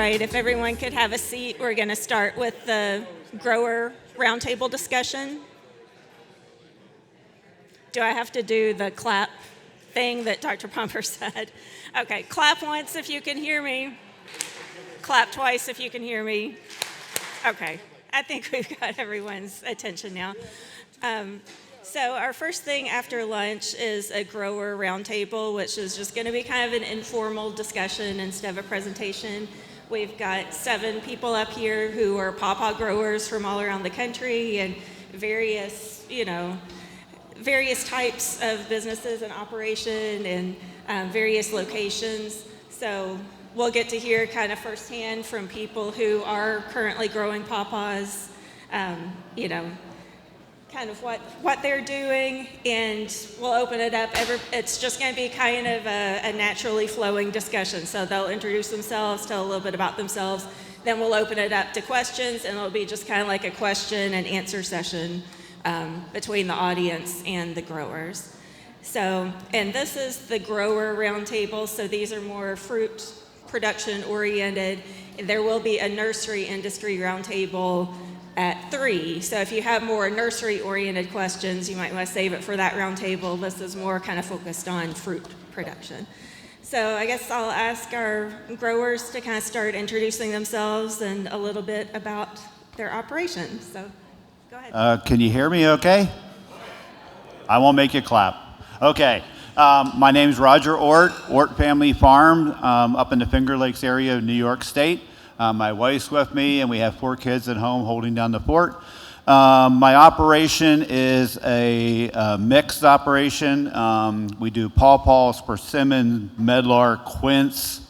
right, if everyone could have a seat, we're going to start with the grower roundtable discussion. Do I have to do the clap thing that Dr. Pumper said? Okay, clap once if you can hear me. Clap twice if you can hear me. Okay, I think we've got everyone's attention now. So our first thing after lunch is a grower roundtable, which is just going to be kind of an informal discussion instead of a presentation. We've got 7 people up here who are pawpaw growers from all around the country and various types of businesses and operation and various locations. So we'll get to hear kind of firsthand from people who are currently growing pawpaws, kind of what they're doing, and we'll open it up. It's just going to be kind of a naturally flowing discussion. So they'll introduce themselves, tell a little bit about themselves, then we'll open it up to questions, and it'll be just kind of like a question and answer session between the audience and the growers. So, and this is the grower roundtable, so these are more fruit production oriented. There will be a nursery industry roundtable at 3. So if you have more nursery-oriented questions, you might want to save it for that roundtable. This is more kind of focused on fruit production. So I guess I'll ask our growers to kind of start introducing themselves and a little bit about their operations. So go ahead. Can you hear me okay? I won't make you clap. Okay. My name's Roger Ort Family Farm, up in the Finger Lakes area of New York State. My wife's with me, and we have 4 kids at home holding down the fort. My operation is a mixed operation. We do pawpaws, persimmon, medlar, quince,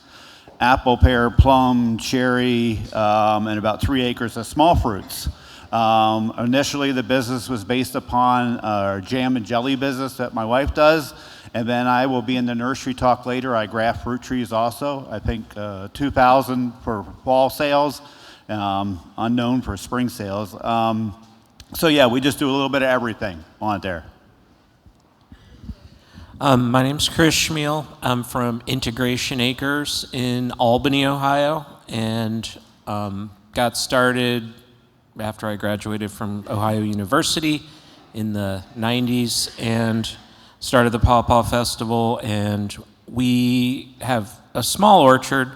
apple, pear, plum, cherry, and about 3 acres of small fruits. Initially, the business was based upon our jam and jelly business that my wife does. And then I will be in the nursery talk later. I graft fruit trees also. I think 2,000 for fall sales, unknown for spring sales. So yeah, we just do a little bit of everything on there. My name's Chris Chmiel. I'm from Integration Acres in Albany, Ohio, and got started after I graduated from Ohio University in the 90s and started the Pawpaw Festival. And we have a small orchard,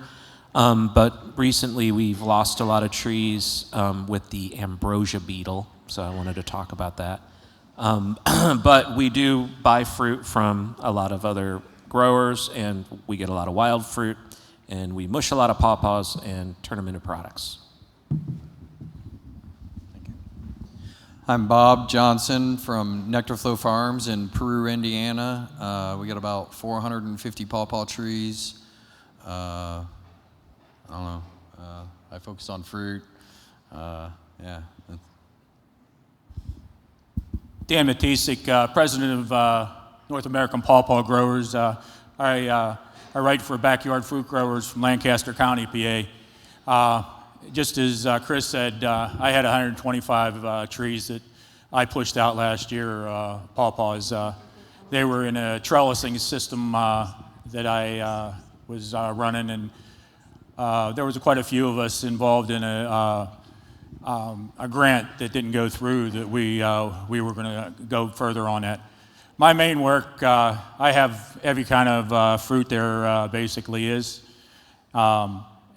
but recently we've lost a lot of trees with the ambrosia beetle, so I wanted to talk about that. But we do buy fruit from a lot of other growers, and we get a lot of wild fruit, and we mush a lot of pawpaws and turn them into products. I'm Bob Johnson from Nectar Flow Farms in Peru, Indiana. We got about 450 pawpaw trees. I don't know. I focus on fruit. Yeah. Dan Matesich, president of North American Pawpaw Growers. I write for Backyard Fruit Growers from Lancaster County, PA. Just as Chris said, I had 125 trees that I pushed out last year, pawpaws. They were in a trellising system that I was running, and there was quite a few of us involved in a grant that didn't go through that we were going to go further on that. My main work, I have every kind of fruit there basically is.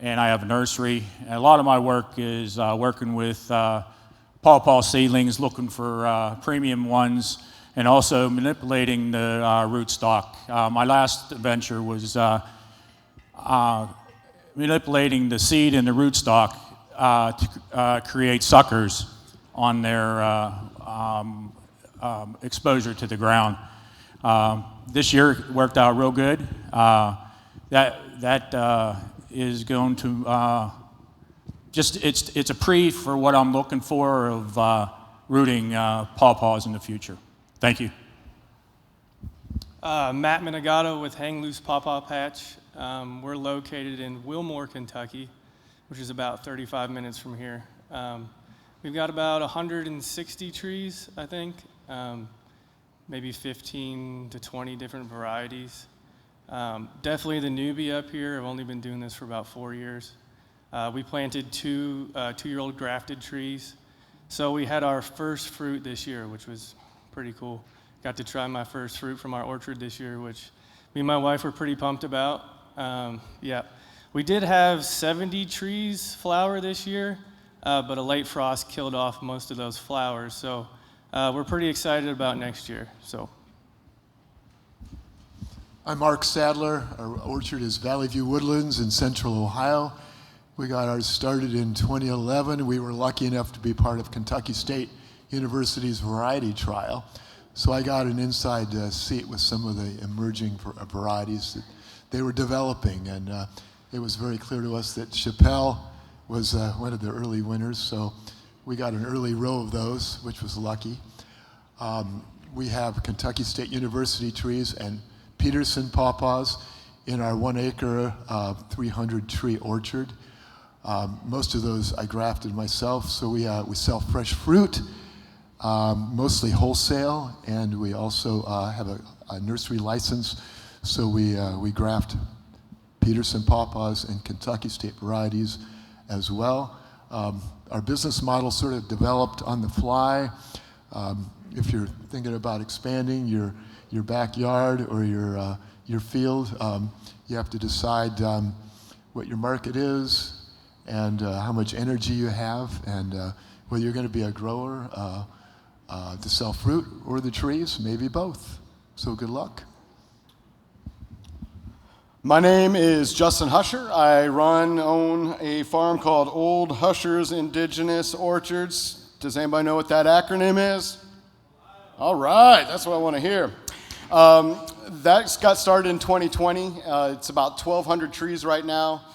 And I have a nursery. And a lot of my work is working with pawpaw seedlings, looking for premium ones, and also manipulating the rootstock. My last venture was manipulating the seed and the rootstock to create suckers on their exposure to the ground. This year it worked out real good. That is going to it's a pre for what I'm looking for of rooting pawpaws in the future. Thank you. Matt Menegotto with Hang Loose Pawpaw Patch. We're located in Wilmore, Kentucky, which is about 35 minutes from here. We've got about 160 trees, I think, maybe 15 to 20 different varieties. Definitely the newbie up here. I've only been doing this for about 4 years. We planted two two-year-old grafted trees. So we had our first fruit this year, which was pretty cool. Got to try my first fruit from our orchard this year, which me and my wife were pretty pumped about. Yeah. We did have 70 trees flower this year, but a late frost killed off most of those flowers. So we're pretty excited about next year. So. I'm Marc Stadler. Our orchard is Valley View Woodlands in central Ohio. We got ours started in 2011. We were lucky enough to be part of Kentucky State University's variety trial. So I got an inside seat with some of the emerging varieties that they were developing. And it was very clear to us that Chmiel was one of the early winners. So we got an early row of those, which was lucky. We have Kentucky State University trees and Peterson pawpaws in our 1 acre, 300 tree orchard. Most of those I grafted myself, so we sell fresh fruit, mostly wholesale, and we also have a nursery license, so we graft Peterson pawpaws and Kentucky State varieties as well. Our business model sort of developed on the fly. If you're thinking about expanding your backyard or your field, you have to decide what your market is and how much energy you have, and whether you're going to be a grower to sell fruit or the trees, maybe both. So good luck. My name is Justin Husher. I own a farm called Old Husher's Indigenous Orchards. Does anybody know what that acronym is? All right, that's what I want to hear. That got started in 2020. It's about 1,200 trees right now.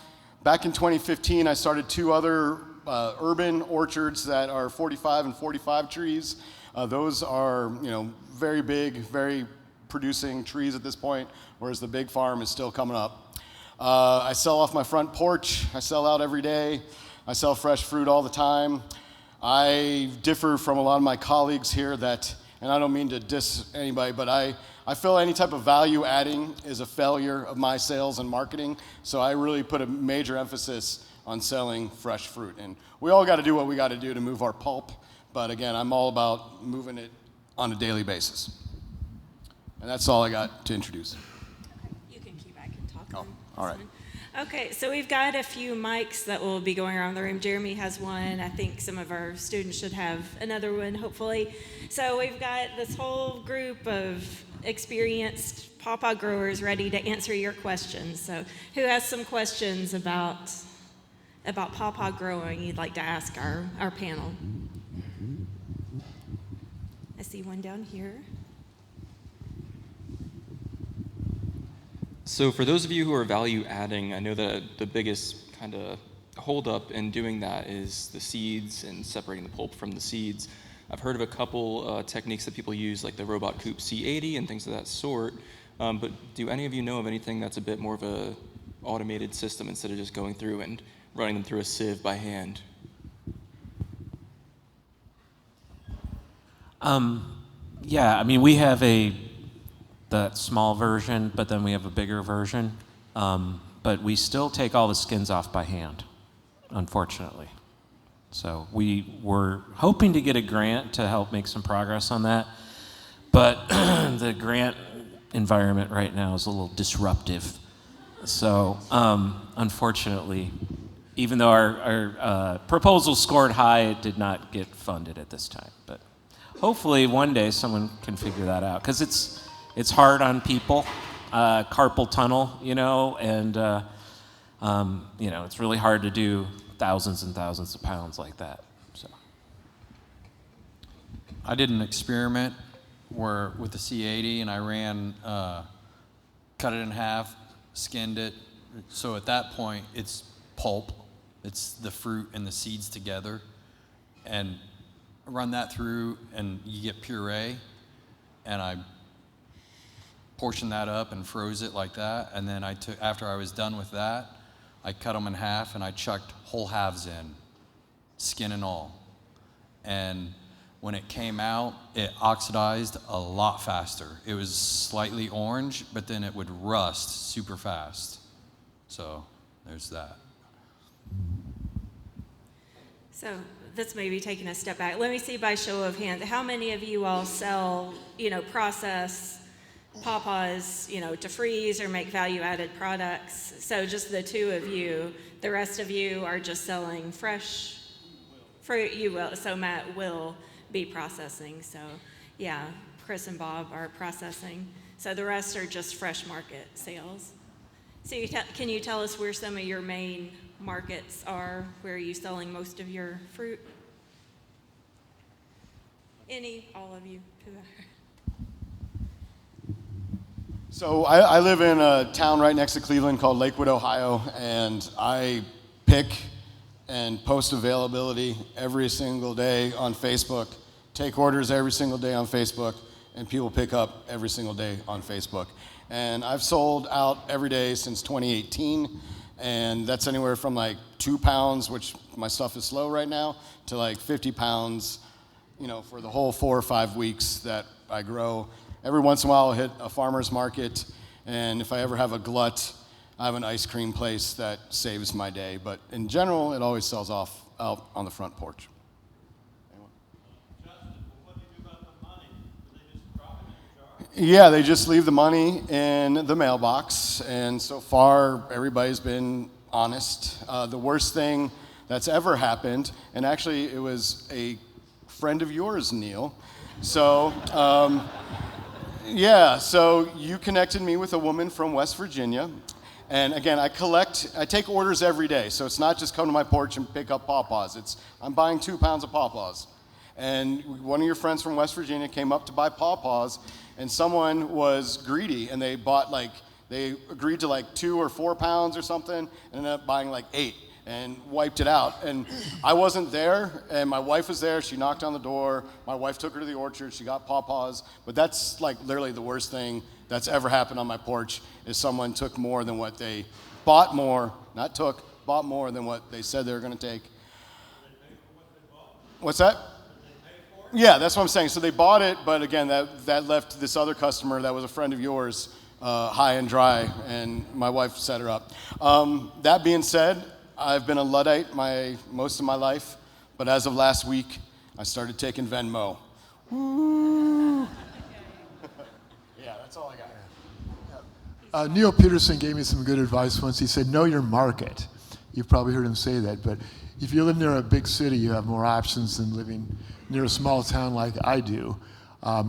Back in 2015, I started 2 other urban orchards that are 45 and 45 trees. Those are, very big, very producing trees at this point, whereas the big farm is still coming up. I sell off my front porch. I sell out every day. I sell fresh fruit all the time. I differ from a lot of my colleagues here that, and I don't mean to diss anybody, but I feel any type of value adding is a failure of my sales and marketing. So I really put a major emphasis on selling fresh fruit. And we all got to do what we got to do to move our pulp. But again, I'm all about moving it on a daily basis. And that's all I got to introduce. You can keep back and talk. Oh, on all this right. one. Okay, so we've got a few mics that will be going around the room. Jeremy has one. I think some of our students should have another one, hopefully. So we've got this whole group of experienced pawpaw growers ready to answer your questions. So who has some questions about pawpaw growing you'd like to ask our panel? I see one down here. So for those of you who are value adding, I know that the biggest kind of holdup in doing that is the seeds and separating the pulp from the seeds. I've heard of a couple techniques that people use, like the robot coop C80 and things of that sort. But do any of you know of anything that's a bit more of a automated system instead of just going through and running them through a sieve by hand? Yeah, I mean, we have that small version, but then we have a bigger version. But we still take all the skins off by hand, unfortunately. So we were hoping to get a grant to help make some progress on that. But the grant environment right now is a little disruptive. So unfortunately, even though our proposal scored high, it did not get funded at this time. But hopefully one day someone can figure that out, because it's hard on people, carpal tunnel, and it's really hard to do thousands and thousands of pounds like that. So I did an experiment with the C80, and I ran, cut it in half, skinned it. So at that point, it's pulp. It's the fruit and the seeds together. And run that through, and you get puree. And I portioned that up and froze it like that. And then after I was done with that, I cut them in half, and I chucked whole halves in, skin and all. And when it came out, it oxidized a lot faster. It was slightly orange, but then it would rust super fast. So there's that. So that's maybe taking a step back. Let me see by show of hands, how many of you all sell, process pawpaws, to freeze or make value-added products? So just the two of you. The rest of you are just selling fresh fruit. You will. So Matt will be processing. So yeah, Chris and Bob are processing. So the rest are just fresh market sales. So can you tell us where some of your main markets are? Where are you selling most of your fruit? All of you? So I live in a town right next to Cleveland called Lakewood, Ohio, and I pick and post availability every single day on Facebook, take orders every single day on Facebook, and people pick up every single day on Facebook. And I've sold out every day since 2018, and that's anywhere from like 2 pounds, which my stuff is slow right now, to like 50 pounds, for the whole 4 or 5 weeks that I grow. Every once in a while I'll hit a farmer's market, and if I ever have a glut, I have an ice cream place that saves my day. But in general, it always sells off out on the front porch. Yeah, they just leave the money in the mailbox, and so far everybody's been honest. The worst thing that's ever happened, and actually it was a friend of yours, Neil. So, so you connected me with a woman from West Virginia, and again, I take orders every day, so it's not just come to my porch and pick up pawpaws. I'm buying 2 pounds of pawpaws. And one of your friends from West Virginia came up to buy pawpaws, and someone was greedy, and they agreed to like 2 or 4 pounds or something, and ended up buying like 8 and wiped it out. And I wasn't there, and my wife was there. She knocked on the door. My wife took her to the orchard. She got pawpaws. But that's like literally the worst thing that's ever happened on my porch is someone took more than what they bought more than what they said they were going to take. What's that? Yeah, that's what I'm saying. So they bought it, but again, that left this other customer that was a friend of yours high and dry, and my wife set her up. That being said, I've been a Luddite most of my life, but as of last week, I started taking Venmo. Woo. Yeah, that's all I got. Neil Peterson gave me some good advice once. He said, know your market. You've probably heard him say that, but if you live near a big city, you have more options than living near a small town like I do.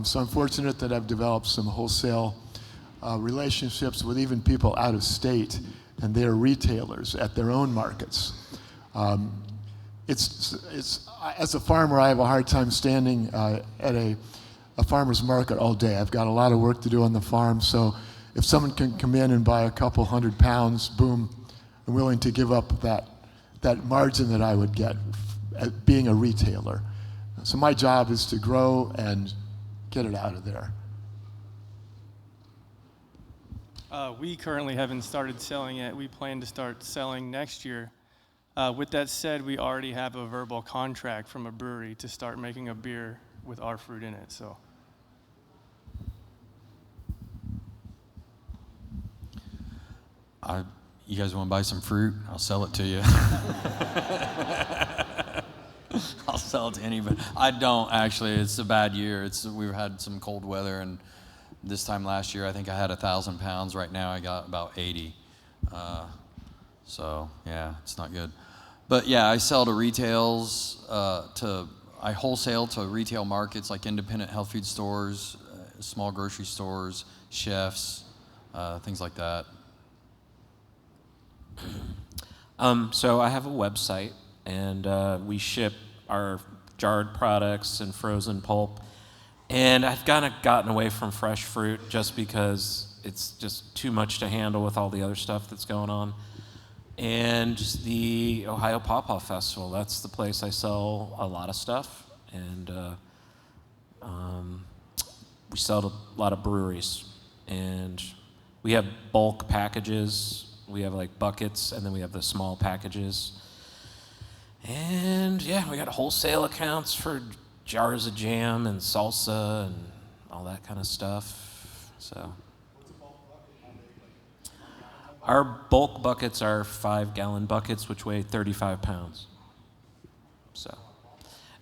So I'm fortunate that I've developed some wholesale relationships with even people out of state, and they're retailers at their own markets. As a farmer, I have a hard time standing at a farmer's market all day. I've got a lot of work to do on the farm, so if someone can come in and buy a couple 100 pounds, boom, I'm willing to give up that margin that I would get at being a retailer. So my job is to grow and get it out of there. We currently haven't started selling yet. We plan to start selling next year. With that said, we already have a verbal contract from a brewery to start making a beer with our fruit in it. So, you guys want to buy some fruit? I'll sell it to you. I'll sell it to anybody. I don't actually. It's a bad year. We've had some cold weather, and this time last year I think I had 1,000 pounds. Right now I got about 80. So yeah, it's not good. But yeah, I sell to retails. I wholesale to retail markets like independent health food stores, small grocery stores, chefs, things like that. So I have a website, and we ship our jarred products and frozen pulp. And I've kind of gotten away from fresh fruit just because it's just too much to handle with all the other stuff that's going on. And the Ohio Pawpaw Festival, that's the place I sell a lot of stuff. And we sell to a lot of breweries. And we have bulk packages. We have like buckets, and then we have the small packages. And yeah, we got wholesale accounts for jars of jam and salsa and all that kind of stuff. So our bulk buckets are 5-gallon buckets, which weigh 35 pounds. So,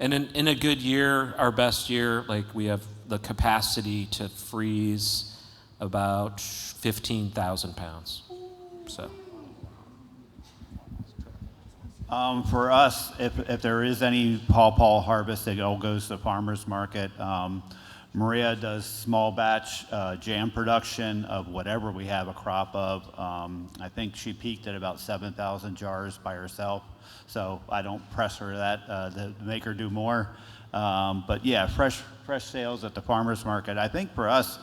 and in a good year, our best year, like we have the capacity to freeze about 15,000 pounds. So. For us, if there is any pawpaw harvest, it all goes to the farmer's market. Maria does small batch jam production of whatever we have a crop of. I think she peaked at about 7,000 jars by herself, so I don't press her that to make her do more. But yeah, fresh sales at the farmer's market. I think for us,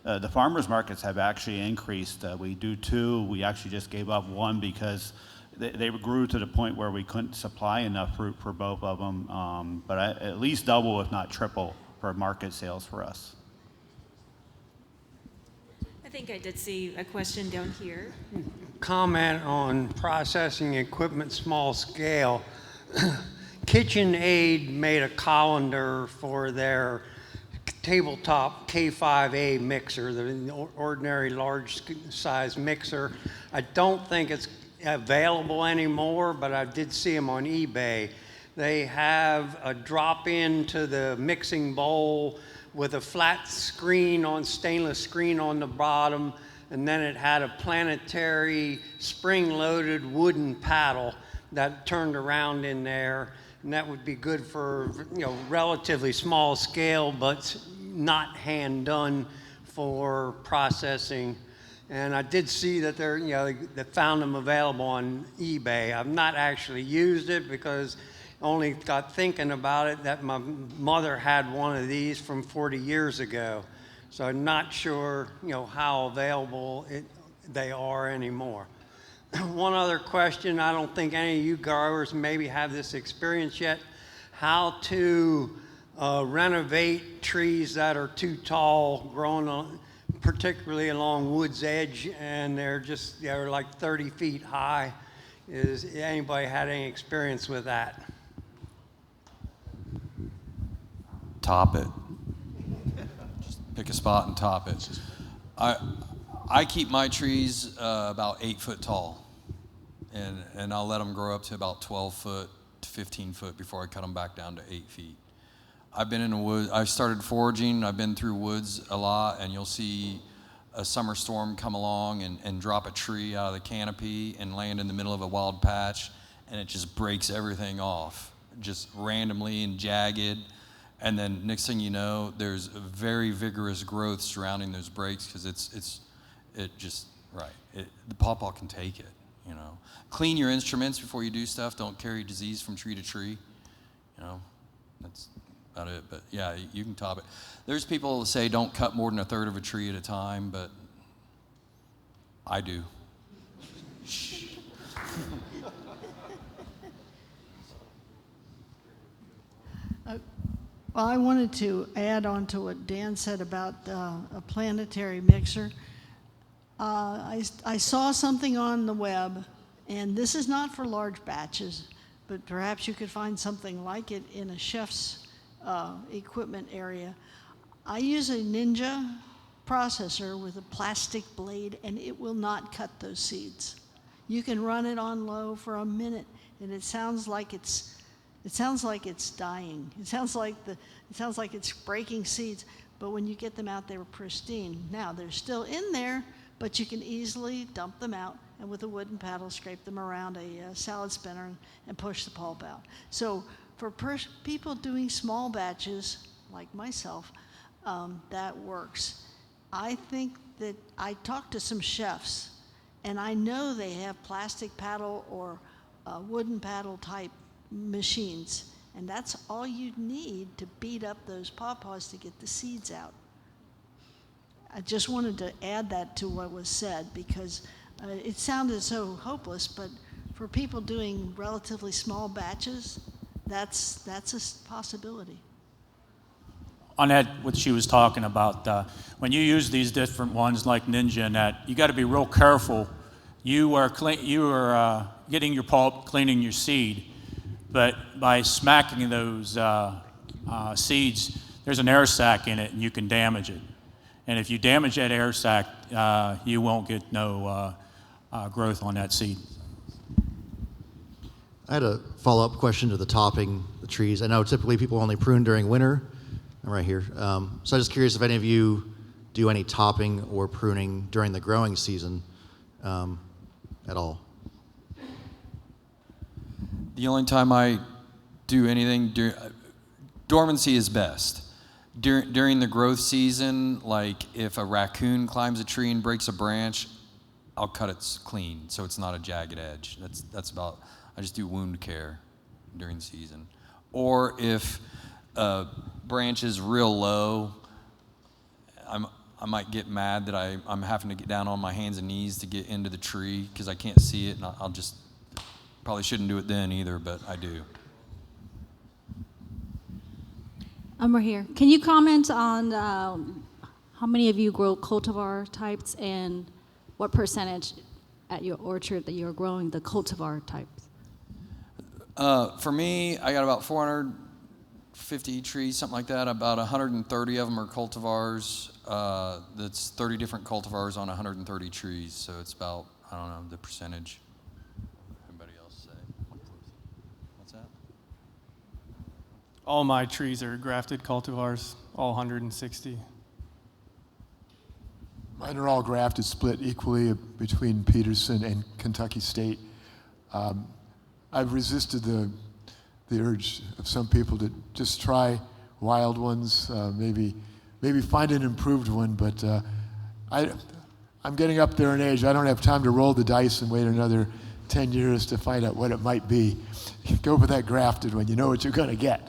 the farmer's markets have actually increased. We do two. We actually just gave up one because they grew to the point where we couldn't supply enough fruit for both of them. But at least double, if not triple, for market sales for us. I think I did see a question down here. Comment on processing equipment small scale. KitchenAid made a colander for their tabletop K5A mixer, the ordinary large size mixer. I don't think it's available anymore, but I did see them on eBay. They have a drop into the mixing bowl with a flat screen on stainless screen on the bottom, and then it had a planetary spring-loaded wooden paddle that turned around in there, and that would be good for relatively small scale, but not hand done for processing. And I did see that they found them available on eBay. I've not actually used it because I only got thinking about it that my mother had one of these from 40 years ago. So I'm not sure, how available they are anymore. One other question, I don't think any of you growers maybe have this experience yet, how to renovate trees that are too tall, growing on, particularly along Wood's Edge, and they're like 30 feet high. Is anybody had any experience with that? Top it. Just pick a spot and top it. I keep my trees about 8 foot tall, and I'll let them grow up to about 12 foot to 15 foot before I cut them back down to 8 feet. I've been in the woods. I started foraging. I've been through woods a lot, and you'll see a summer storm come along and drop a tree out of the canopy and land in the middle of a wild patch, and it just breaks everything off, just randomly and jagged. And then next thing you know, there's a very vigorous growth surrounding those breaks because the pawpaw can take it. Clean your instruments before you do stuff. Don't carry disease from tree to tree. That's about it. But yeah, you can top it. There's people that say don't cut more than a third of a tree at a time, but I do. Well, I wanted to add on to what Dan said about a planetary mixer. I saw something on the web, and this is not for large batches, but perhaps you could find something like it in a chef's equipment area. I use a Ninja processor with a plastic blade, and it will not cut those seeds. You can run it on low for a minute, and it sounds like it's dying. It sounds like it's breaking seeds, but when you get them out, they were pristine. Now they're still in there, but you can easily dump them out and with a wooden paddle scrape them around a salad spinner and push the pulp out. So for people doing small batches like myself, that works. I think that I talked to some chefs, and I know they have plastic paddle or wooden paddle type machines, and that's all you need to beat up those pawpaws to get the seeds out. I just wanted to add that to what was said because it sounded so hopeless, but for people doing relatively small batches, that's a possibility. On that, what she was talking about, when you use these different ones like Ninja and that, you got to be real careful. You are getting your pulp, cleaning your seed, but by smacking those seeds, there's an air sac in it, and you can damage it. And if you damage that air sac, you won't get no growth on that seed. I had a follow-up question to the topping the trees. I know typically people only prune during winter. I'm right here. So I'm just curious if any of you do any topping or pruning during the growing season at all. The only time I do anything, dormancy is best. During the growth season, like if a raccoon climbs a tree and breaks a branch, I'll cut it clean so it's not a jagged edge. That's about, I just do wound care during the season. Or if a branch is real low, I might get mad that I'm having to get down on my hands and knees to get into the tree because I can't see it, and I'll just, probably shouldn't do it then either, but I do. Right here. Can you comment on how many of you grow cultivar types and what percentage at your orchard that you're growing the cultivar types? For me, I got about 450 trees, something like that. About 130 of them are cultivars. That's 30 different cultivars on 130 trees, so it's about, I don't know, the percentage. Everybody else say? What's that? All my trees are grafted cultivars, all 160. Mine are all grafted, split equally between Peterson and Kentucky State. I've resisted the urge of some people to just try wild ones, maybe find an improved one, but I'm getting up there in age. I don't have time to roll the dice and wait another 10 years to find out what it might be. Go for that grafted one. You know what you're going to get.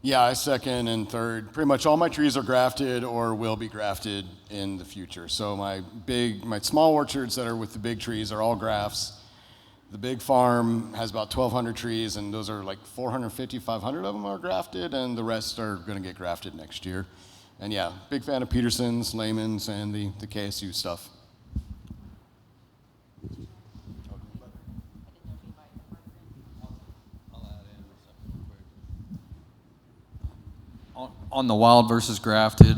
Yeah, I second and third. Pretty much all my trees are grafted or will be grafted in the future. So my small orchards that are with the big trees are all grafts. The big farm has about 1,200 trees, and those are like 450, 500 of them are grafted, and the rest are going to get grafted next year. And yeah, big fan of Peterson's, Lehman's, and the KSU stuff. On the wild versus grafted,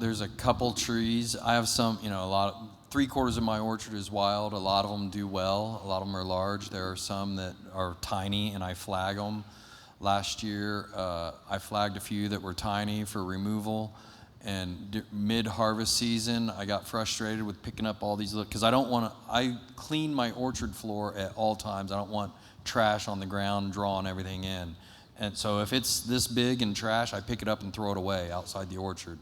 there's a couple trees. I have some, three-quarters of my orchard is wild. A lot of them do well. A lot of them are large. There are some that are tiny, and I flag them. Last year, I flagged a few that were tiny for removal. And mid-harvest season, I got frustrated with picking up all these because I clean my orchard floor at all times. I don't want trash on the ground drawing everything in. And so if it's this big and trash, I pick it up and throw it away outside the orchard.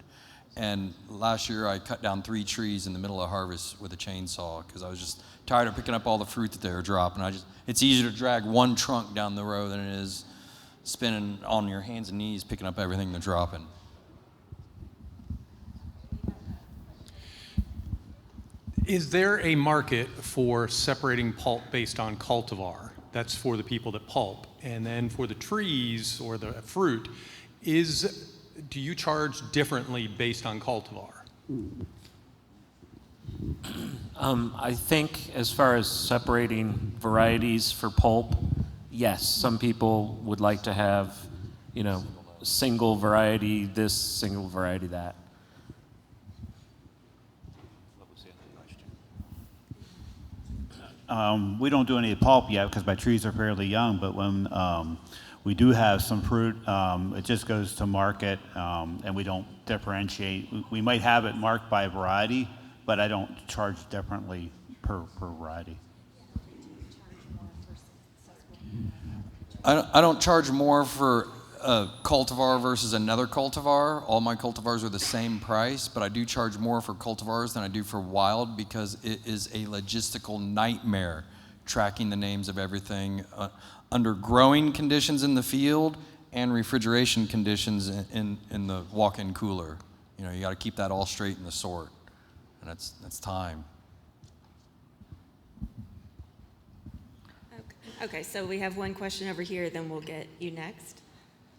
And last year I cut down 3 trees in the middle of harvest with a chainsaw because I was just tired of picking up all the fruit that they were dropping. It's easier to drag one trunk down the road than it is spinning on your hands and knees picking up everything they're dropping. Is there a market for separating pulp based on cultivar? That's for the people that pulp. And then for the trees or the fruit, do you charge differently based on cultivar? I think as far as separating varieties for pulp, yes, some people would like to have, single variety this, single variety that. We don't do any pulp yet because my trees are fairly young, but when we do have some fruit, it just goes to market, and we don't differentiate. We might have it marked by variety, but I don't charge differently per variety. I don't charge more for a cultivar versus another cultivar. All my cultivars are the same price, but I do charge more for cultivars than I do for wild because it is a logistical nightmare tracking the names of everything under growing conditions in the field and refrigeration conditions in the walk-in cooler. You got to keep that all straight in the sort, and that's time. Okay, so we have one question over here, then we'll get you next.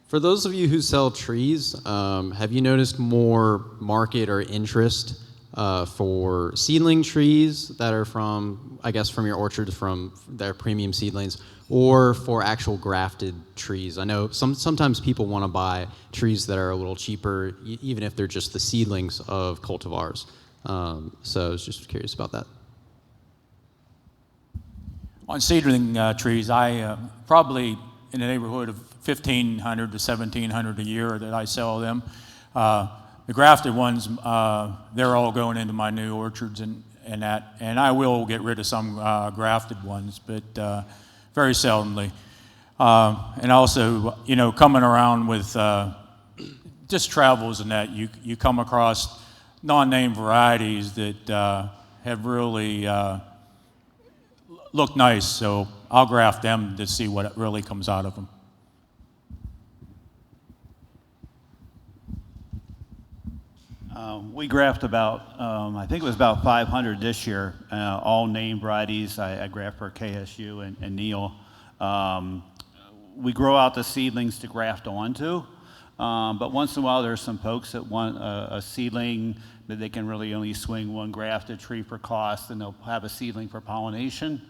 For those of you who sell trees, have you noticed more market or interest for seedling trees that are from your orchard, from their premium seedlings, or for actual grafted trees? I know sometimes people want to buy trees that are a little cheaper, even if they're just the seedlings of cultivars. So I was just curious about that. On seedling trees, I probably in the neighborhood of 1,500 to 1,700 a year that I sell them. The grafted ones, they're all going into my new orchards and that, and I will get rid of some grafted ones, but very seldomly. And also, you know, coming around with just travels and that, you come across non-name varieties that have really look nice, so I'll graft them to see what really comes out of them. We graft about, I think it was about 500 this year, all named varieties. I graft for KSU and Neil. We grow out the seedlings to graft onto, but once in a while there's some folks that want a seedling that they can really only swing one grafted tree for cost, and they'll have a seedling for pollination.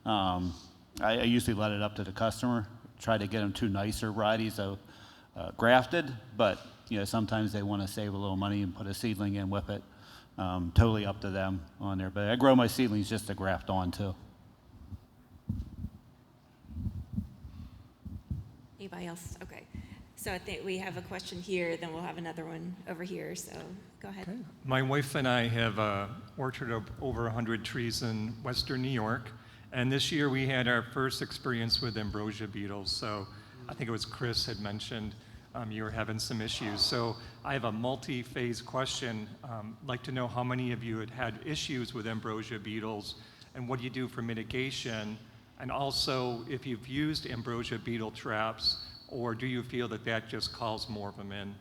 I usually let it up to the customer, try to get them two nicer varieties of grafted, but you know, sometimes they want to save a little money and put a seedling in with it. Totally up to them on there. But I grow my seedlings just to graft on too. Anybody else? Okay. So I think we have a question here, then we'll have another one over here. So go ahead. Okay. My wife and I have an orchard of over 100 trees in western New York. And this year we had our first experience with ambrosia beetles. So I think it was Chris had mentioned you were having some issues. So I have a multi-phase question. Like to know how many of you had issues with ambrosia beetles and what do you do for mitigation? And also if you've used ambrosia beetle traps, or do you feel that that just calls more of them in?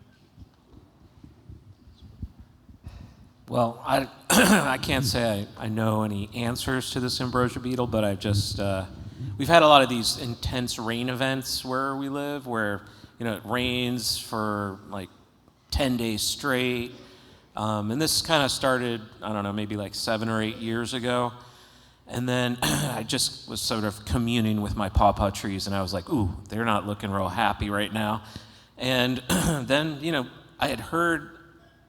Well, I can't say I know any answers to this ambrosia beetle, but I've just, we've had a lot of these intense rain events where we live, where, you know, it rains for like 10 days straight. And this kind of started, I don't know, maybe like 7 or 8 years ago. And then I just was sort of communing with my pawpaw trees, and I was like, ooh, they're not looking real happy right now. And then, you know, I had heard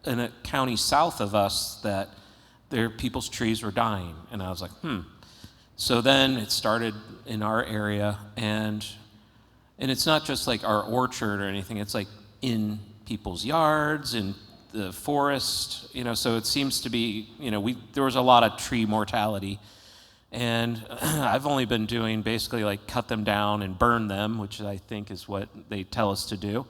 in a county south of us that people's trees were dying. And I was like, So then it started in our area, and it's not just like our orchard or anything, it's like in people's yards, in the forest, you know, so it seems to be, you know, there was a lot of tree mortality. And I've only been doing basically like cut them down and burn them, which I think is what they tell us to do.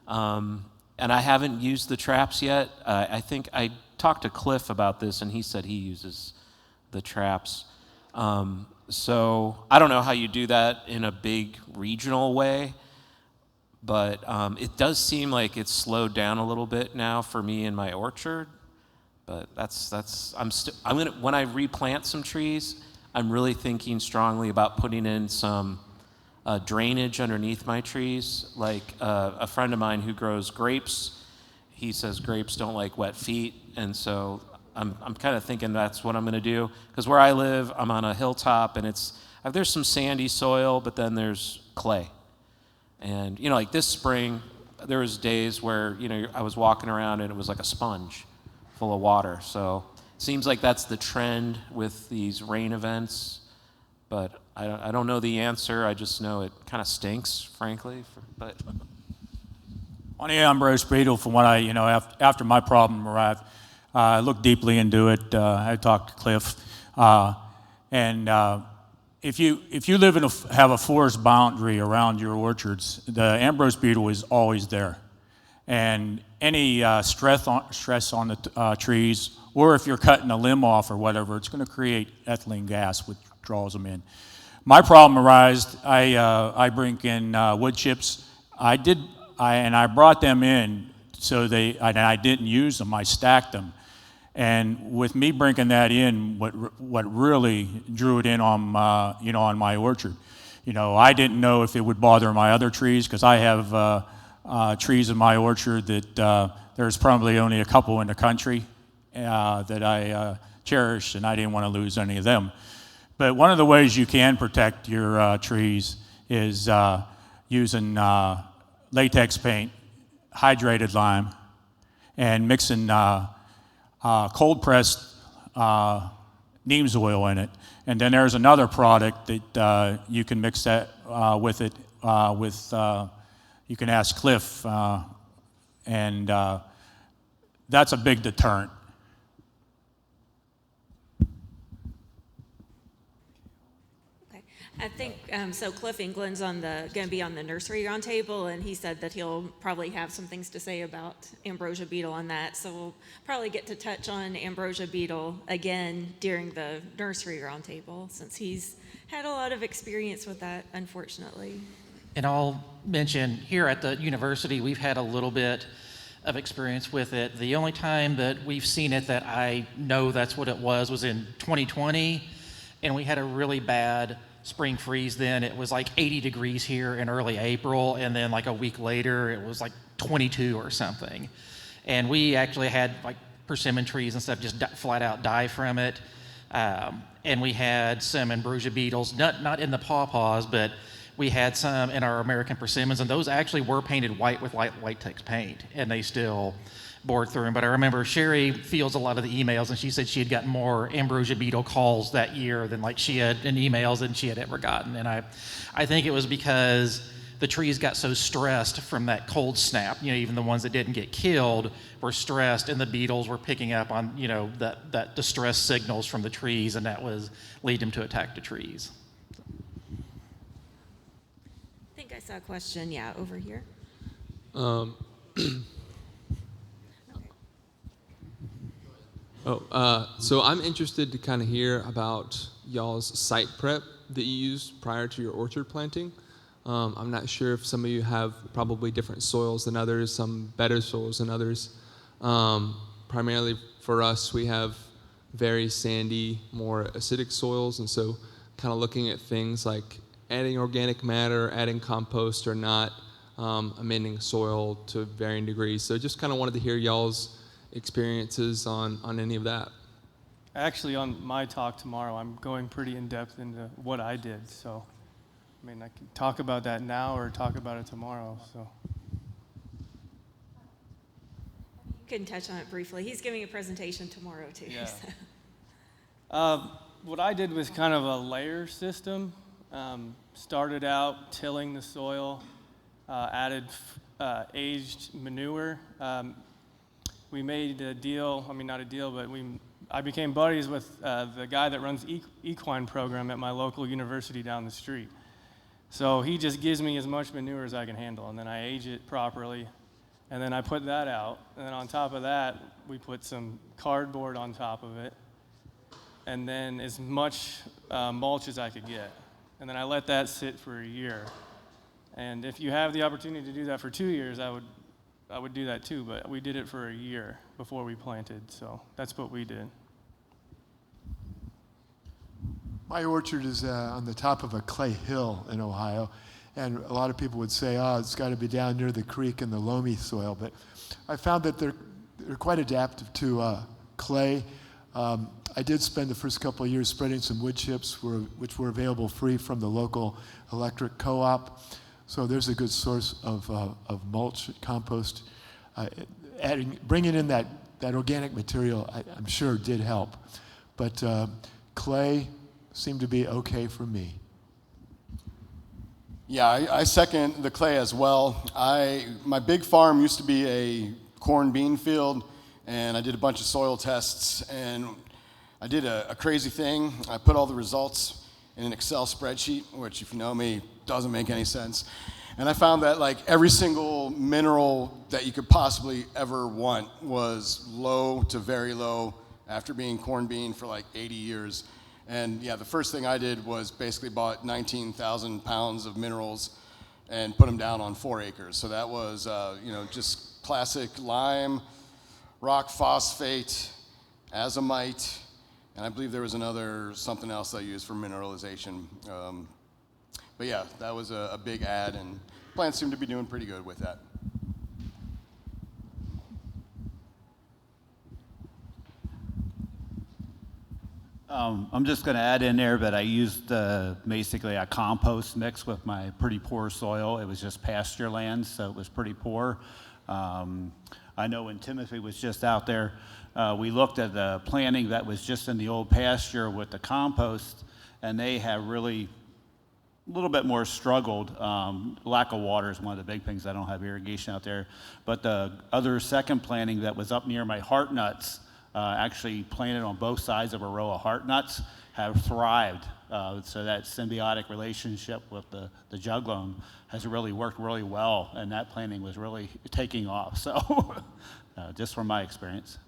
And I haven't used the traps yet. I think I talked to Cliff about this, and he said he uses the traps. So I don't know how you do that in a big regional way, but it does seem like it's slowed down a little bit now for me in my orchard. But when I replant some trees, I'm really thinking strongly about putting in some drainage underneath my trees. Like a friend of mine who grows grapes, he says grapes don't like wet feet, and so I'm kind of thinking that's what I'm going to do. Because where I live, I'm on a hilltop, and there's some sandy soil, but then there's clay. And you know, like this spring, there was days where, you know, I was walking around and it was like a sponge full of water. So it seems like that's the trend with these rain events, but I don't know the answer. I just know it kind of stinks, frankly. On the ambrosia beetle, from what I, you know, after my problem arrived, I looked deeply into it. I talked to Cliff, and if you live have a forest boundary around your orchards, the ambrosia beetle is always there, and any stress on the trees, or if you're cutting a limb off or whatever, it's going to create ethylene gas, which draws them in. My problem arose. I bring in wood chips. I brought them in, I didn't use them. I stacked them, and with me bringing that in, what really drew it in on on my orchard, you know, I didn't know if it would bother my other trees, because I have trees in my orchard that there's probably only a couple in the country that I cherish, and I didn't want to lose any of them. But one of the ways you can protect your trees is using latex paint, hydrated lime, and mixing cold-pressed neem oil in it. And then there's another product that you can mix that with it you can ask Cliff, and that's a big deterrent. I think so. Cliff England's going to be on the nursery roundtable, and he said that he'll probably have some things to say about ambrosia beetle on that. So we'll probably get to touch on ambrosia beetle again during the nursery roundtable, since he's had a lot of experience with that, unfortunately. And I'll mention here at the university, we've had a little bit of experience with it. The only time that we've seen it that I know that's what it was in 2020, and we had a really bad spring freeze then. It was like 80 degrees here in early April, and then like a week later it was like 22 or something. And we actually had like persimmon trees and stuff just flat out die from it. And we had some ambrosia beetles, not in the pawpaws, but we had some in our American persimmons, and those actually were painted white with latex paint, and they still bored through them. But I remember Sherry fields a lot of the emails, and she said she had gotten more ambrosia beetle calls that year than like she had in emails than she had ever gotten. And I think it was because the trees got so stressed from that cold snap. Even the ones that didn't get killed were stressed, and the beetles were picking up on that distress signals from the trees, and that was lead them to attack the trees. I think I saw a question, over here. So I'm interested to kind of hear about y'all's site prep that you used prior to your orchard planting. I'm not sure if some of you have probably different soils than others, some better soils than others. Primarily for us, we have very sandy, more acidic soils, and so kind of looking at things like adding organic matter, adding compost or not, amending soil to varying degrees. So just kind of wanted to hear y'all's experiences on any of that. Actually, on my talk tomorrow, I'm going pretty in-depth into what I did. So, I can talk about that now or talk about it tomorrow. So, You can touch on it briefly. He's giving a presentation tomorrow, too. Yeah. So. What I did was kind of a layer system. Started out tilling the soil, added aged manure. We made a deal, not a deal, but I became buddies with the guy that runs equine program at my local university down the street. So he just gives me as much manure as I can handle, and then I age it properly, and then I put that out. And then on top of that, we put some cardboard on top of it, and then as much mulch as I could get. And then I let that sit for a year. And if you have the opportunity to do that for 2 years, I would do that too, but we did it for a year before we planted, so that's what we did. My orchard is on the top of a clay hill in Ohio, and a lot of people would say, it's got to be down near the creek and the loamy soil, but I found that they're quite adaptive to clay. I did spend the first couple of years spreading some wood chips, which were available free from the local electric co-op. So there's a good source of mulch, compost. Bringing in that organic material, I'm sure did help. But clay seemed to be okay for me. Yeah, I second the clay as well. My big farm used to be a corn bean field, and I did a bunch of soil tests, and I did a crazy thing. I put all the results in an Excel spreadsheet, which, if you know me, doesn't make any sense. And I found that every single mineral that you could possibly ever want was low to very low after being corn bean for 80 years. And yeah, the first thing I did was basically bought 19,000 pounds of minerals and put them down on 4 acres. So that was, just classic lime, rock phosphate, azomite, and I believe there was something else I used for mineralization. But yeah, that was a big add, and plants seem to be doing pretty good with that. I'm just going to add in there that I used basically a compost mix with my pretty poor soil. It was just pasture land, so it was pretty poor. I know when Timothy was just out there, we looked at the planting that was just in the old pasture with the compost, and they have really a little bit more struggled. Lack of water is one of the big things. I don't have irrigation out there. But the other second planting that was up near my heart nuts, actually planted on both sides of a row of heart nuts, have thrived. So that symbiotic relationship with the juglone has really worked really well, and that planting was really taking off. So just from my experience.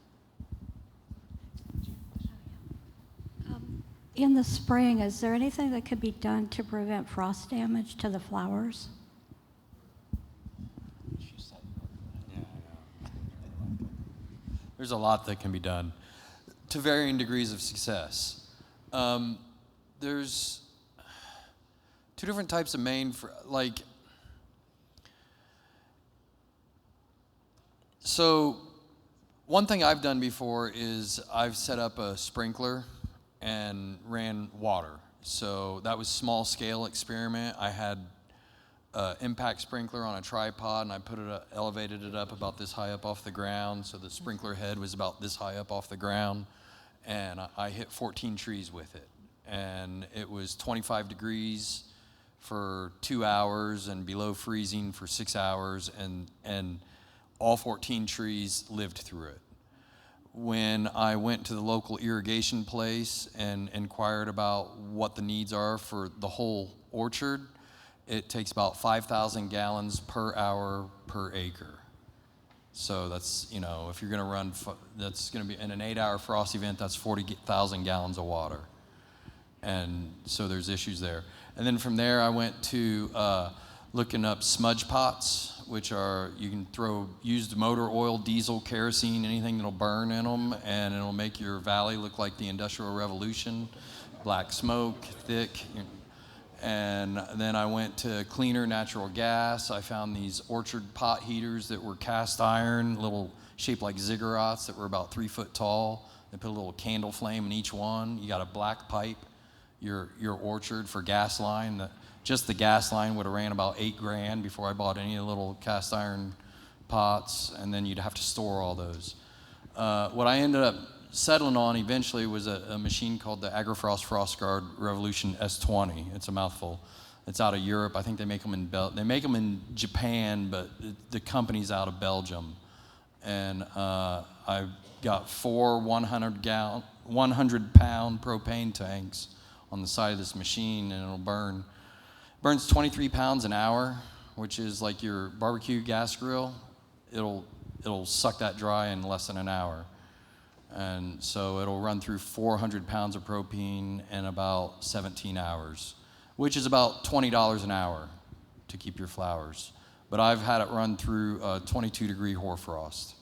In the spring, is there anything that could be done to prevent frost damage to the flowers? There's a lot that can be done to varying degrees of success. There's two different types of so one thing I've done before is I've set up a sprinkler and ran water. So that was small scale experiment. I had impact sprinkler on a tripod, and I put it elevated it up about this high up off the ground. So the sprinkler head was about this high up off the ground, and I hit 14 trees with it. And it was 25 degrees for 2 hours and below freezing for 6 hours, and all 14 trees lived through it. When I went to the local irrigation place and inquired about what the needs are for the whole orchard, it takes about 5,000 gallons per hour per acre. So that's, if you're going to run, that's going to be in an 8-hour frost event, that's 40,000 gallons of water. And so there's issues there. And then from there, I went to looking up smudge pots, which are, you can throw used motor oil, diesel, kerosene, anything that'll burn in them, and it'll make your valley look like the Industrial Revolution, black smoke, thick. And then I went to cleaner natural gas. I found these orchard pot heaters that were cast iron, little shaped like ziggurats that were about 3 foot tall. They put a little candle flame in each one. You got a black pipe, your orchard for gas line. Just the gas line would have ran about $8,000 before I bought any of the little cast iron pots, and then you'd have to store all those. What I ended up settling on eventually was a machine called the AgroFrost Frost Guard Revolution S20. It's a mouthful. It's out of Europe. I think they make them in Japan, but the company's out of Belgium. And I got 4 100-pound propane tanks on the side of this machine, and it'll burns 23 pounds an hour, which is like your barbecue gas grill. It'll suck that dry in less than an hour. And so it'll run through 400 pounds of propane in about 17 hours, which is about $20 an hour to keep your flowers. But I've had it run through 22-degree hoarfrost.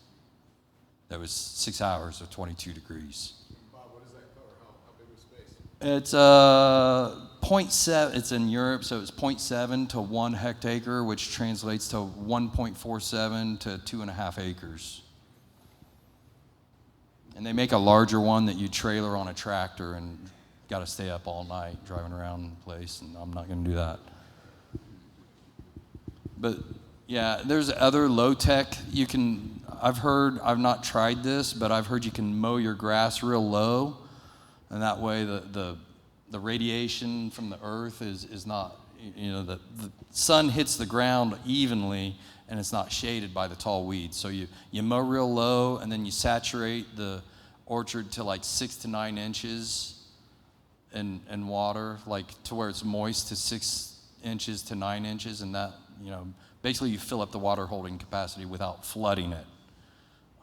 That was 6 hours of 22 degrees. Bob, what does that cover? How big of a space? It's 0.7. It's in Europe, so it's 0.7 to 1 hectare, which translates to 1.47 to 2.5 acres. And they make a larger one that you trailer on a tractor and got to stay up all night driving around the place, and I'm not going to do that. But yeah, there's other low tech. I've not tried this, but I've heard you can mow your grass real low, and that way the radiation from the earth is not, the sun hits the ground evenly, and it's not shaded by the tall weeds. So you mow real low, and then you saturate the orchard to like 6 to 9 inches in water, like to where it's moist to 6 inches to 9 inches, and that, basically you fill up the water holding capacity without flooding it.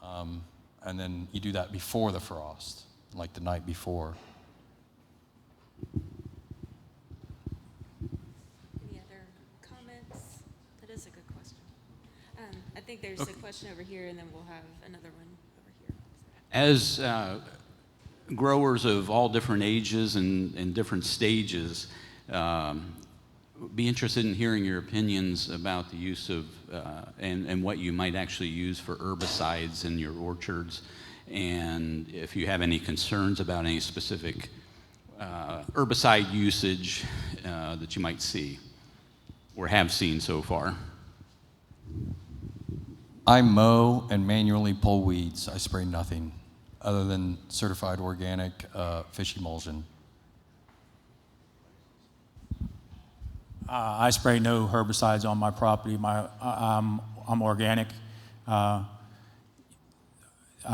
And then you do that before the frost, like the night before. Any other comments? That is a good question. I think there's a question over here, and then we'll have another one over here. As growers of all different ages and different stages, be interested in hearing your opinions about the use of and what you might actually use for herbicides in your orchards, and if you have any concerns about any specific herbicide usage that you might see or have seen so far. I mow and manually pull weeds. I spray nothing other than certified organic fish emulsion. I spray no herbicides on my property. I'm organic. I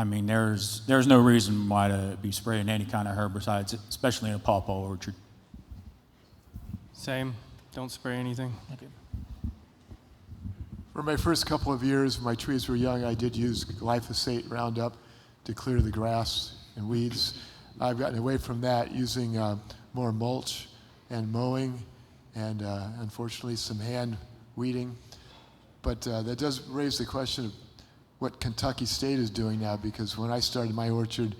mean, there's no reason why to be spraying any kind of herbicides, especially in a pawpaw orchard. Same. Don't spray anything. For my first couple of years, when my trees were young, I did use glyphosate Roundup to clear the grass and weeds. I've gotten away from that using more mulch and mowing and unfortunately some hand weeding. But that does raise the question of what Kentucky State is doing now, because when I started my orchard,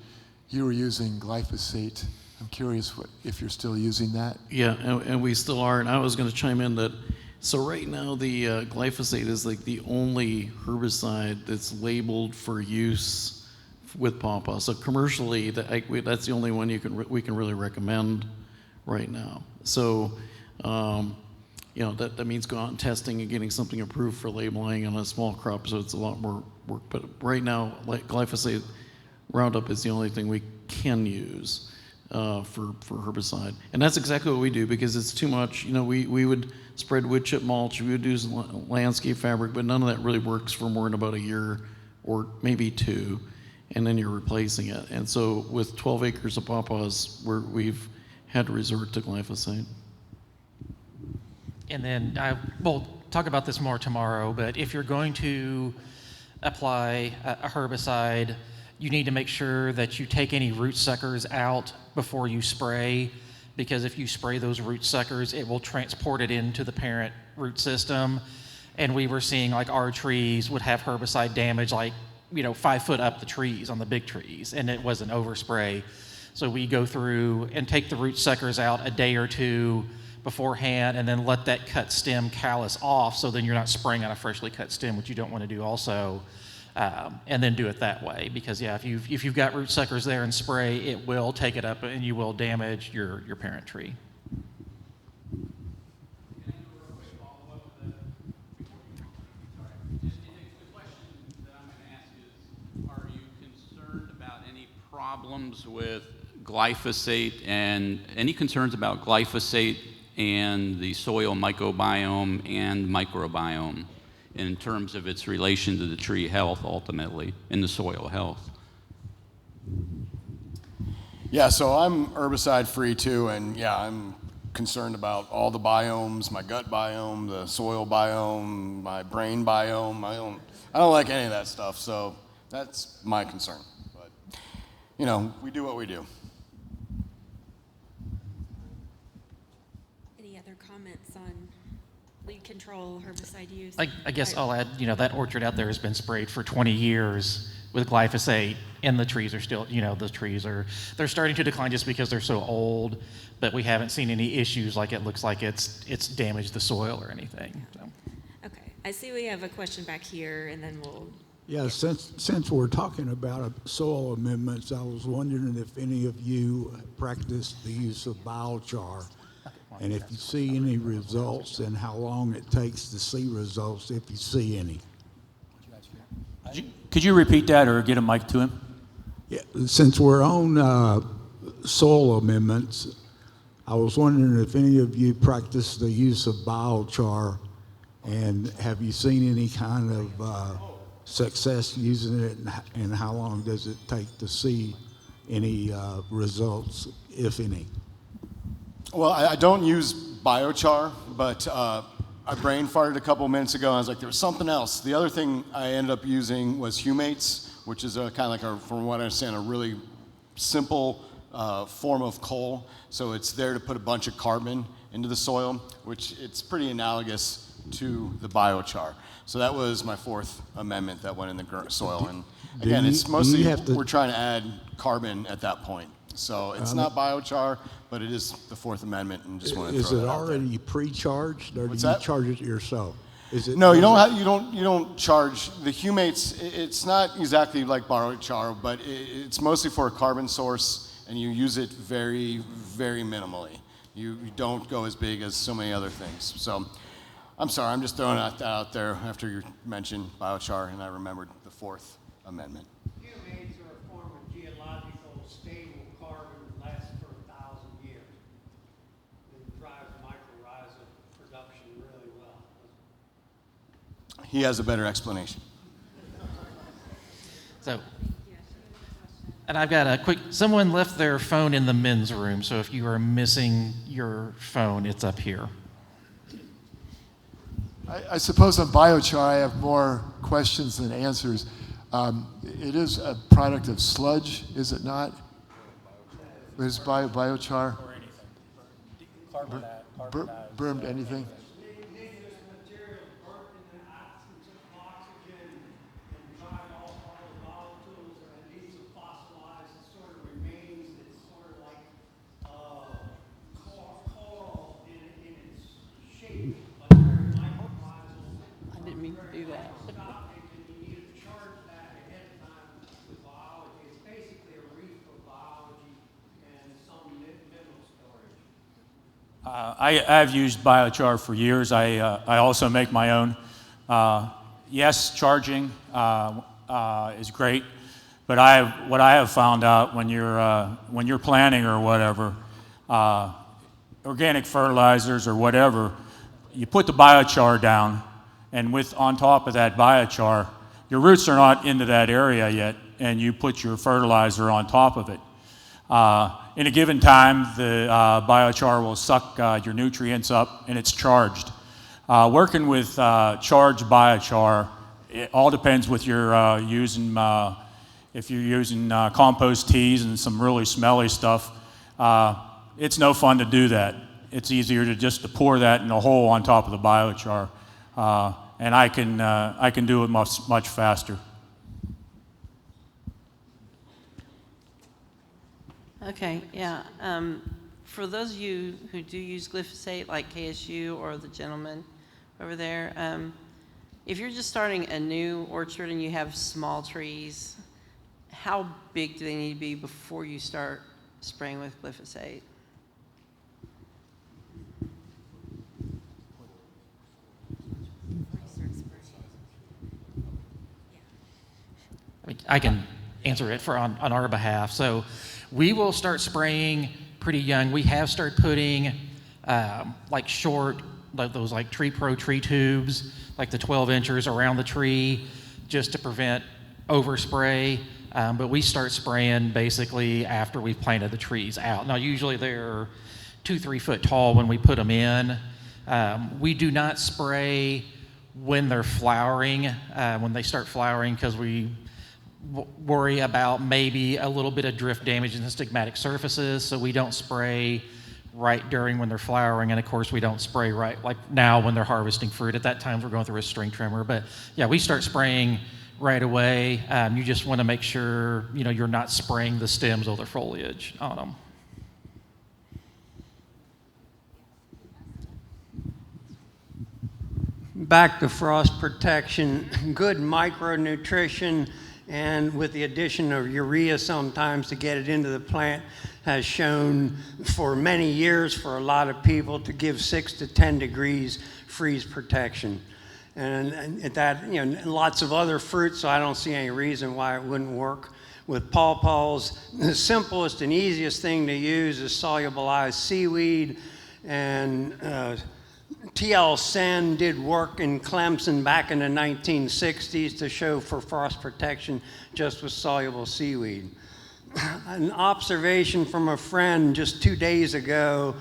you were using glyphosate. I'm curious if you're still using that. Yeah, and we still are. And I was going to chime in that, so right now the glyphosate is like the only herbicide that's labeled for use with pawpaw. So commercially, that's the only one we can really recommend right now. So, that means go out and testing and getting something approved for labeling on a small crop, so it's a lot more work. But right now, like glyphosate Roundup is the only thing we can use for herbicide. And that's exactly what we do, because it's too much. We would spread wood chip mulch, we would do landscape fabric, but none of that really works for more than about a year or maybe 2, and then you're replacing it. And so with 12 acres of pawpaws, we've had to resort to glyphosate. And then we'll talk about this more tomorrow, but if you're going to apply a herbicide, you need to make sure that you take any root suckers out before you spray, because if you spray those root suckers, it will transport it into the parent root system. And we were seeing like our trees would have herbicide damage 5 foot up the trees on the big trees, and it was an overspray. So we go through and take the root suckers out a day or 2 beforehand, and then let that cut stem callus off, so then you're not spraying on a freshly cut stem, which you don't want to do also. And then do it that way, because if you've got root suckers there and spray, it will take it up and you will damage your parent tree. Are you concerned about any problems with glyphosate, and any concerns about glyphosate and the soil microbiome and microbiome in terms of its relation to the tree health ultimately, and the soil health? Yeah, so I'm herbicide free too, and yeah, I'm concerned about all the biomes, my gut biome, the soil biome, my brain biome. I don't like any of that stuff, so that's my concern. But, we do what we do. Any other comments on weed control, herbicide use? I guess I'll add, that orchard out there has been sprayed for 20 years with glyphosate, and the trees are still, they're starting to decline just because they're so old, but we haven't seen any issues like it looks like it's damaged the soil or anything. So. Okay, I see we have a question back here, and then we'll... Yeah, since we're talking about soil amendments, I was wondering if any of you practice the use of biochar, and if you see any results, and how long it takes to see results, if you see any. Could you repeat that or get a mic to him? Yeah, since we're on soil amendments, I was wondering if any of you practice the use of biochar, and have you seen any kind of success using it, and how long does it take to see any results, if any? Well, I don't use biochar, but I brain farted a couple minutes ago, and I was like, there was something else. The other thing I ended up using was humates, which is kind of like, from what I understand, a really simple form of coal. So it's there to put a bunch of carbon into the soil, which it's pretty analogous to the biochar. So that was my 4th amendment that went in the soil. And again, it's mostly, we're trying to add carbon at that point. So it's not biochar, but it is the 4th Amendment, and just want to throw that out there. Is it already pre-charged, or do you charge it yourself? No, you don't charge the humates. It's not exactly like biochar, but it's mostly for a carbon source, and you use it very, very minimally. You don't go as big as so many other things. So I'm sorry, I'm just throwing that out there after you mentioned biochar, and I remembered the Fourth Amendment. Humates are a form of geological stable carbon that lasts for 1,000 years. It drives mycorrhizal production really well. He has a better explanation. So, and I've got a quick, someone left their phone in the men's room, so if you are missing your phone, it's up here. I suppose on biochar I have more questions than answers. It is a product of sludge, is it not? Is biochar? Or anything. Burned anything? I didn't mean to do that. I've used biochar for years. I also make my own. Yes, charging is great, but what I have found out when you're planting or whatever, organic fertilizers or whatever, you put the biochar down, and on top of that biochar, your roots are not into that area yet, and you put your fertilizer on top of it. In a given time, the biochar will suck your nutrients up, and it's charged. Working with charged biochar, it all depends what you're using. If you're using compost teas and some really smelly stuff, it's no fun to do that. It's easier to pour that in a hole on top of the biochar, and I can do it much faster. Okay, yeah. For those of you who do use glyphosate, like KSU or the gentleman over there, if you're just starting a new orchard and you have small trees, how big do they need to be before you start spraying with glyphosate? I can answer it on our behalf. So we will start spraying pretty young. We have started putting like short, like those like Tree Pro tree tubes, like the 12 inches around the tree, just to prevent overspray. But we start spraying basically after we've planted the trees out. Now usually they're 2-3 foot tall when we put them in. We do not spray when they're flowering, when they start flowering, because we worry about maybe a little bit of drift damage in the stigmatic surfaces, so we don't spray right during when they're flowering, and of course we don't spray right like now when they're harvesting fruit. At that time we're going through a string trimmer, but yeah, we start spraying right away. You just want to make sure you're not spraying the stems or the foliage on them. Back to frost protection, good micronutrition, and with the addition of urea sometimes to get it into the plant, has shown for many years for a lot of people to give 6 to 10 degrees freeze protection. And that, lots of other fruits, so I don't see any reason why it wouldn't work. With pawpaws, the simplest and easiest thing to use is solubilized seaweed, and T.L. Sen did work in Clemson back in the 1960s to show for frost protection just with soluble seaweed. An observation from a friend just 2 days ago,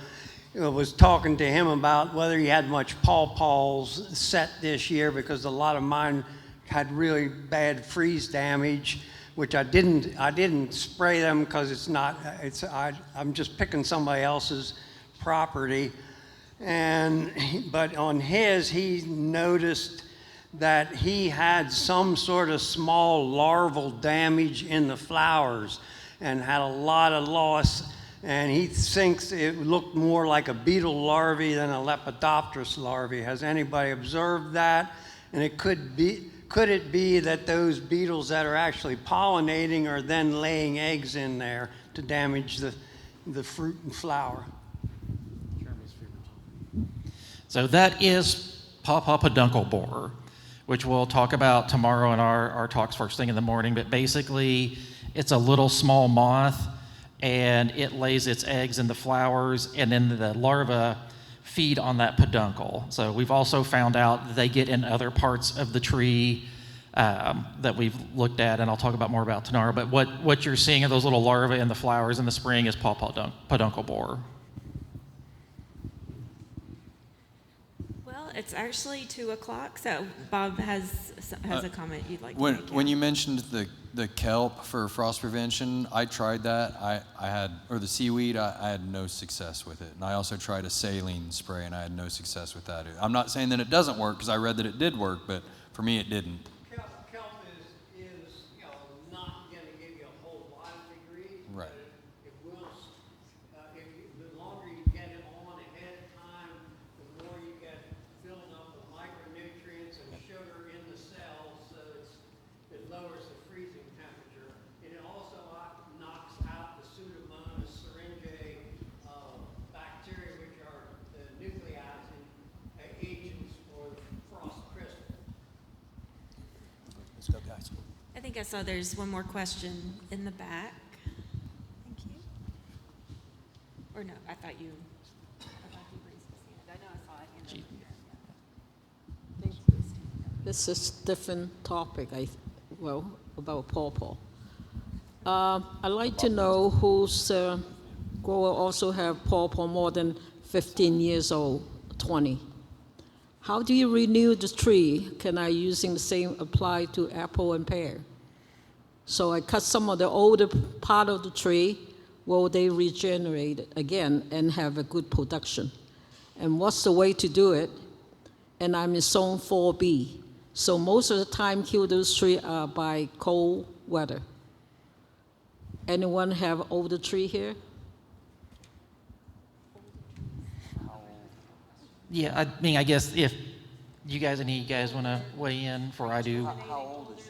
was talking to him about whether he had much pawpaws set this year, because a lot of mine had really bad freeze damage, which I didn't spray them because I'm just picking somebody else's property. But on his, he noticed that he had some sort of small larval damage in the flowers and had a lot of loss, and he thinks it looked more like a beetle larvae than a Lepidopterus larvae. Has anybody observed that? And could it be that those beetles that are actually pollinating are then laying eggs in there to damage the fruit and flower? So that is pawpaw peduncle borer, which we'll talk about tomorrow in our talks first thing in the morning. But basically, it's a little small moth, and it lays its eggs in the flowers, and then the larvae feed on that peduncle. So we've also found out that they get in other parts of the tree that we've looked at, and I'll talk about more about tomorrow. But what you're seeing of those little larvae in the flowers in the spring is pawpaw peduncle borer. Well, it's actually 2:00, so Bob has a comment you'd like to When, make. when you mentioned the kelp for frost prevention, I tried that. I had, or the seaweed, I had no success with it. And I also tried a saline spray, and I had no success with that. I'm not saying that it doesn't work, because I read that it did work, but for me it didn't. Kelp is not going to give you a whole lot of degrees. Right. It will, the longer you get it on ahead of time, the more you get filled up with micronutrients and sugar in the cells, so it lowers the freezing temperature. And it also knocks out the Pseudomonas syringae bacteria, which are the nucleizing agents for the frost crystal. Let's go, guys. I think I saw there's one more question in the back. Thank you. Or no, I thought you raised his hand. I know I saw it. This is different topic, about pawpaw. I'd like to know whose grower also have pawpaw more than 15 years old, 20. How do you renew the tree? Can I using the same apply to apple and pear? So I cut some of the older part of the tree, will they regenerate it again and have a good production? And what's the way to do it? And I'm in zone 4B. So most of the time, kill those trees by cold weather. Anyone have older tree here? Yeah, I mean, I guess if any of you guys want to weigh in before I do. How old is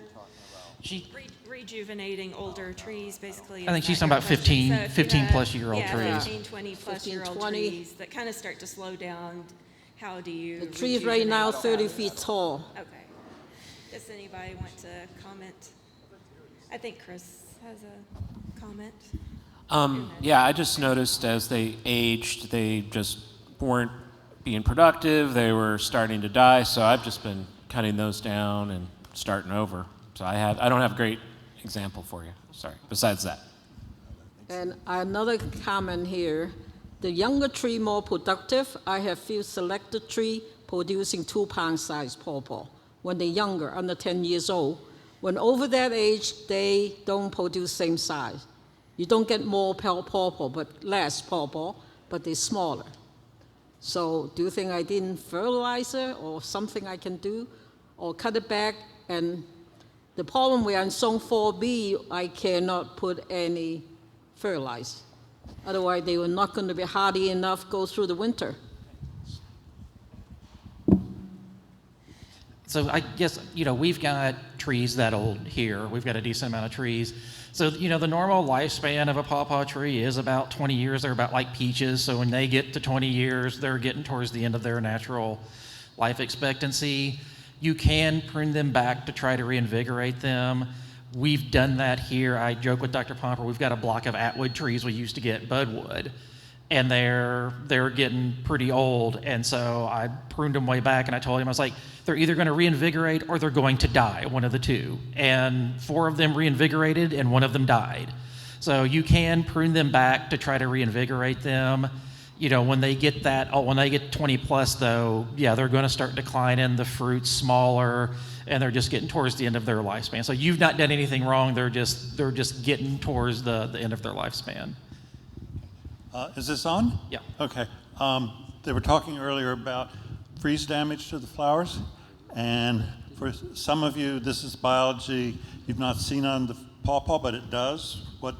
she talking about? Rejuvenating older trees, basically. I think she's is that talking about your question? 15 if you plus year old have, trees. 15, 20 plus 15, year old 20. trees that kind of start to slow down. How do you? The tree is right now rejuvenate 30 those? feet tall. Okay. Does anybody want to comment? I think Chris has a comment. Yeah, I just noticed as they aged, they just weren't being productive. They were starting to die, so I've just been cutting those down and starting over. So I don't have a great example for you. Sorry. Besides that. And another comment here, the younger tree more productive. I have few selected tree producing 2-pound size pawpaw when they're younger, under 10 years old. When over that age, they don't produce same size. You don't get more pawpaw, but less pawpaw, but they're smaller. So do you think I didn't fertilizer or something I can do, or cut it back? And the problem we are in zone 4B, I cannot put any fertilizer. Otherwise, they were not going to be hardy enough go through the winter. So I guess, we've got trees that old here. We've got a decent amount of trees. So, the normal lifespan of a pawpaw tree is about 20 years. They're about like peaches. So when they get to 20 years, they're getting towards the end of their natural life expectancy. You can prune them back to try to reinvigorate them. We've done that here. I joke with Dr. Pomper, we've got a block of Atwood trees we used to get budwood, and they're getting pretty old. And so I pruned them way back, and I told him, I was like, they're either going to reinvigorate or they're going to die, one of the two. And 4 of them reinvigorated, and 1 of them died. So you can prune them back to try to reinvigorate them. When they get 20 plus though, yeah, they're going to start declining, the fruit's smaller, and they're just getting towards the end of their lifespan. So you've not done anything wrong, they're just getting towards the end of their lifespan. Is this on? Yeah. Okay. They were talking earlier about freeze damage to the flowers, and for some of you, this is biology you've not seen on the pawpaw, but it does what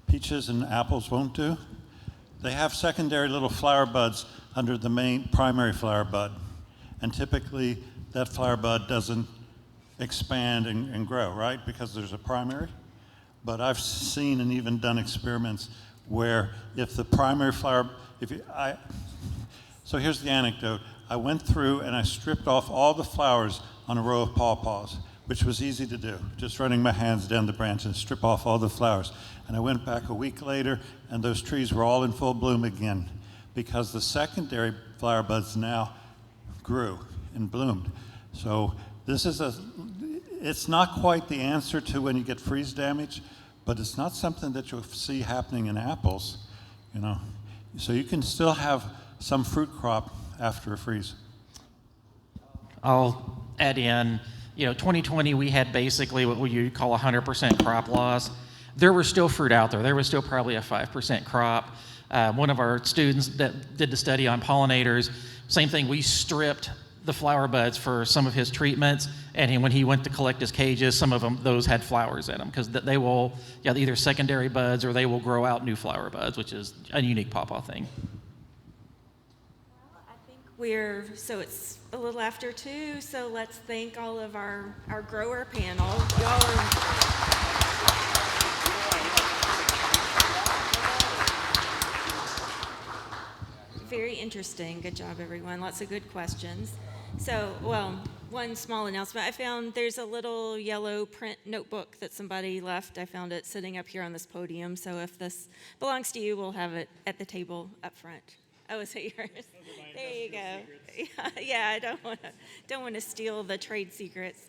peaches and apples won't do. They have secondary little flower buds under the main primary flower bud, and typically that flower bud doesn't expand and grow, right? Because there's a primary. But I've seen and even done experiments where if the primary flower, so here's the anecdote. I went through and I stripped off all the flowers on a row of pawpaws, which was easy to do, just running my hands down the branch and strip off all the flowers. And I went back a week later, and those trees were all in full bloom again, because the secondary flower buds now grew and bloomed. So this is it's not quite the answer to when you get freeze damage, but it's not something that you'll see happening in apples, you know. So you can still have some fruit crop after a freeze. I'll add in, 2020 we had basically what you call 100% crop loss. There was still fruit out there. There was still probably a 5% crop. One of our students that did the study on pollinators, same thing, we stripped the flower buds for some of his treatments, and when he went to collect his cages, some of them, those had flowers in them, because they will, either secondary buds or they will grow out new flower buds, which is a unique pawpaw thing. So it's a little after 2, so let's thank all of our grower panel. Y'all are very interesting. Good job, everyone. Lots of good questions. So, one small announcement. I found there's a little yellow print notebook that somebody left. I found it sitting up here on this podium. So if this belongs to you, we'll have it at the table up front. Oh, is it yours? There you go. Yeah, I don't want to steal the trade secrets.